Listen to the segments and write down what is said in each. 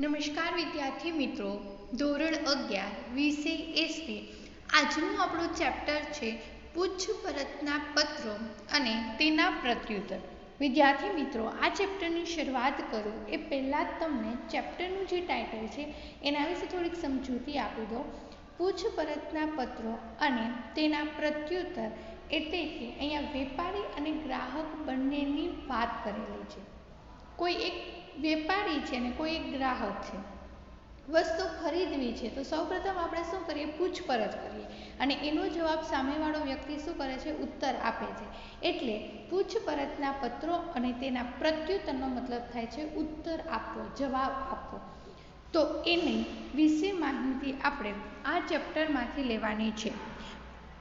નમસ્કાર વિદ્યાર્થી મિત્રો, ધોરણ 11 વિષય એસટી. આજનું આપણું ચેપ્ટર છે પૂછપરછના પત્રો અને તેના પ્રત્યુત્તર. વિદ્યાર્થી મિત્રો, આ ચેપ્ટરની શરૂઆત કરું એ પહેલાં જ તમને ચેપ્ટરનું જે ટાઇટલ છે એના વિશે થોડીક સમજૂતી આપી દો. પૂછપરછના પત્રો અને તેના પ્રત્યુત્તર એટલે કે અહીંયા વેપારી અને ગ્રાહક બંનેની વાત કરેલી છે. કોઈ એક વેપારી છે ને કોઈ એક ગ્રાહક છે, વસ્તુ ખરીદવી છે તો સૌપ્રથમ આપણે શું કરીએ, પૂછપરછ કરીએ અને એનો જવાબ સામેવાળો વ્યક્તિ શું કરે છે, ઉત્તર આપે છે. એટલે પૂછપરછના પત્રો અને તેના પ્રત્યુત્તરનો મતલબ થાય છે ઉત્તર આપવો, જવાબ આપવો. તો એની વિશે માહિતી આપણે આ ચેપ્ટરમાંથી લેવાની છે.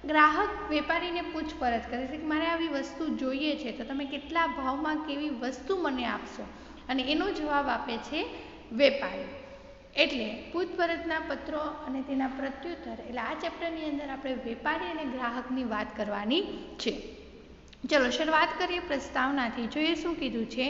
ગ્રાહક વેપારીને પૂછપરછ કરે છે કે મારે આવી વસ્તુ જોઈએ છે તો તમે કેટલા ભાવમાં કેવી વસ્તુ મને આપશો, અને એનો જવાબ આપે છે વેપારી. એટલે પૂછપરછના પત્રો અને તેના પ્રત્યુત્તર એટલે આ ચેપ્ટરની અંદર આપણે વેપારી અને ગ્રાહકની વાત કરવાની છે. ચલો શરૂઆત કરીએ પ્રસ્તાવનાથી. જોઈએ શું કીધું છે.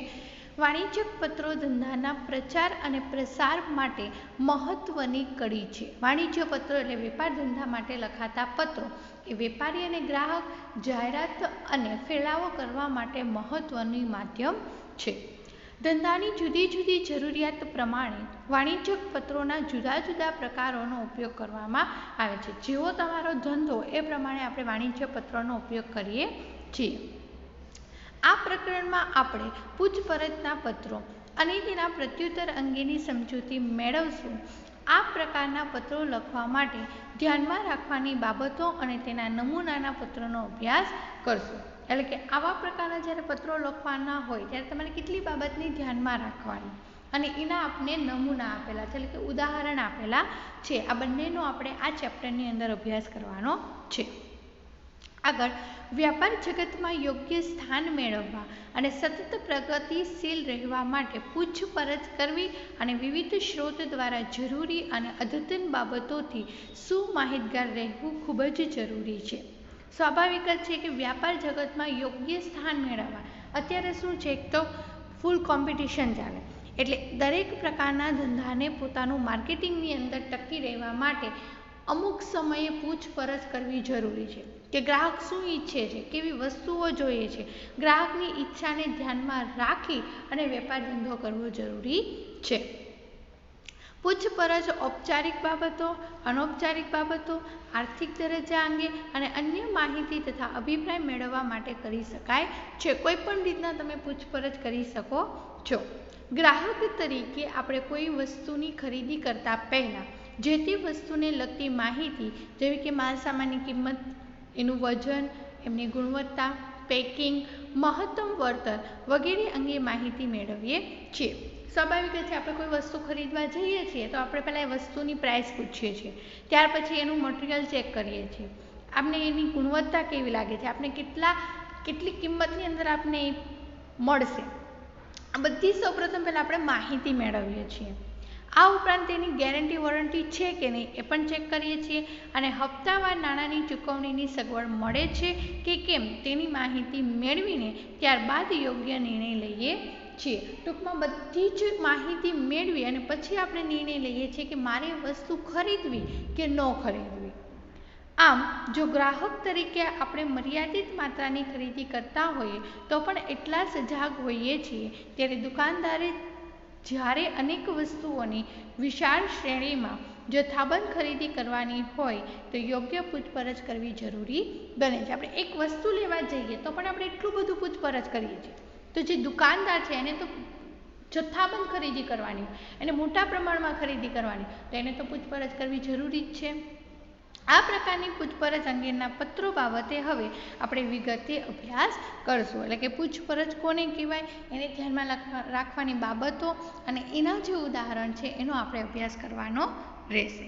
વાણિજ્યક પત્રો ધંધાના પ્રચાર અને પ્રસાર માટે મહત્વની કડી છે. વાણિજ્ય પત્રો એટલે વેપાર ધંધા માટે લખાતા પત્રો એ વેપારી અને ગ્રાહક જાહેરાત અને ફેલાવો કરવા માટે મહત્વનું માધ્યમ છે. ધંધાની જુદી જુદી જરૂરિયાત પ્રમાણે વાણિજ્યક પત્રોના જુદા જુદા પ્રકારોનો ઉપયોગ કરવામાં આવે છે. જેવો તમારો ધંધો એ પ્રમાણે આપણે વાણિજ્ય પત્રોનો ઉપયોગ કરીએ છીએ. આ પ્રકરણમાં આપણે પૂછપરછના પત્રો અને તેના પ્રત્યુત્તર અંગેની સમજૂતી મેળવશું. આ પ્રકારના પત્રો લખવા માટે ધ્યાનમાં રાખવાની બાબતો અને તેના નમૂનાના પત્રોનો અભ્યાસ કરશું. એટલે કે આવા પ્રકારના જ્યારે પત્રો લખવાના હોય ત્યારે તમારે કેટલી બાબતની ધ્યાનમાં રાખવાની, અને એના આપણે નમૂના આપેલા છે, એટલે કે ઉદાહરણ આપેલા છે. આ બંનેનો આપણે આ ચેપ્ટરની અંદર અભ્યાસ કરવાનો છે. આગળ, વ્યાપાર જગતમાં યોગ્ય સ્થાન મેળવવા અને સતત પ્રગતિશીલ રહેવા માટે પૂછપરછ કરવી અને વિવિધ સ્ત્રોત દ્વારા જરૂરી અને અદ્યતન બાબતોથી સુમાહિતગાર રહેવું ખૂબ જ જરૂરી છે. સ્વાભાવિક જ છે કે વ્યાપાર જગતમાં યોગ્ય સ્થાન મેળવવા, અત્યારે શું છે, એક તો ફૂલ કોમ્પિટિશન ચાલે, એટલે દરેક પ્રકારના ધંધાને પોતાનું માર્કેટિંગની અંદર ટકી રહેવા માટે અમુક સમયે પૂછપરછ કરવી જરૂરી છે કે ગ્રાહક શું ઈચ્છે છે, કેવી વસ્તુઓ જોઈએ છે. ગ્રાહકની ઈચ્છાને ધ્યાનમાં રાખી અને વેપાર ધંધો કરવો જરૂરી છે. પૂછપરછ ઔપચારિક બાબતો, અનૌપચારિક બાબતો, આર્થિક દરજ્જા અંગે અને અન્ય માહિતી તથા અભિપ્રાય મેળવવા માટે કરી શકાય છે. કોઈ પણ રીતના તમે પૂછપરછ કરી શકો છો. ગ્રાહક તરીકે આપણે કોઈ વસ્તુની ખરીદી કરતા પહેલાં જે તે વસ્તુને લગતી માહિતી જેવી કે માલસામાનની કિંમત, એનું વજન, એમની ગુણવત્તા, પેકિંગ, મહત્તમ વળતર વગેરે અંગે માહિતી મેળવીએ છીએ. સ્વાભાવિક છે, આપણે કોઈ વસ્તુ ખરીદવા જઈએ છીએ તો આપણે પહેલાં એ વસ્તુની પ્રાઇસ પૂછીએ છીએ, ત્યાર પછી એનું મટીરિયલ ચેક કરીએ છીએ, આપણે એની ગુણવત્તા કેવી લાગે છે, આપણે કેટલી કિંમતની અંદર આપણે મળશે, આ બધી સૌપ્રથમ પહેલાં આપણે માહિતી મેળવીએ છીએ. આ ઉપરાંત તેની ગેરંટી વોરંટી છે કે નહીં એ પણ ચેક કરીએ છીએ, અને હપ્તાવાર નાણાંની ચૂકવણીની સગવડ મળે છે કે કેમ તેની માહિતી મેળવીને ત્યારબાદ યોગ્ય નિર્ણય લઈએ છીએ. ટૂંકમાં બધી જ માહિતી મેળવી અને પછી આપણે નિર્ણય લઈએ છીએ કે મારે વસ્તુ ખરીદવી કે ન ખરીદવી. આમ જો ગ્રાહક તરીકે આપણે મર્યાદિત માત્રાની ખરીદી કરતા હોઈએ તો પણ એટલા સજાગ હોઈએ છીએ, ત્યારે દુકાનદારે જ્યારે અનેક વસ્તુઓની વિશાળ શ્રેણીમાં જથ્થાબંધ ખરીદી કરવાની હોય તો યોગ્ય પૂછપરછ કરવી જરૂરી બને છે. આપણે એક વસ્તુ લેવા જઈએ તો પણ આપણે એટલું બધું પૂછપરછ કરીએ છીએ, તો જે દુકાનદાર છે એને તો જથ્થાબંધ ખરીદી કરવાની, એને મોટા પ્રમાણમાં ખરીદી કરવાની, તો એને તો પૂછપરછ કરવી જરૂરી જ છે. આ પ્રકારની પૂછપરછ અંગેના પત્રો બાબતે હવે આપણે વિગતે અભ્યાસ કરશું. એટલે કે પૂછપરછ કોને કહેવાય, એને ધ્યાનમાં રાખવાની બાબતો અને એના જે ઉદાહરણ છે એનો આપણે અભ્યાસ કરવાનો રહેશે.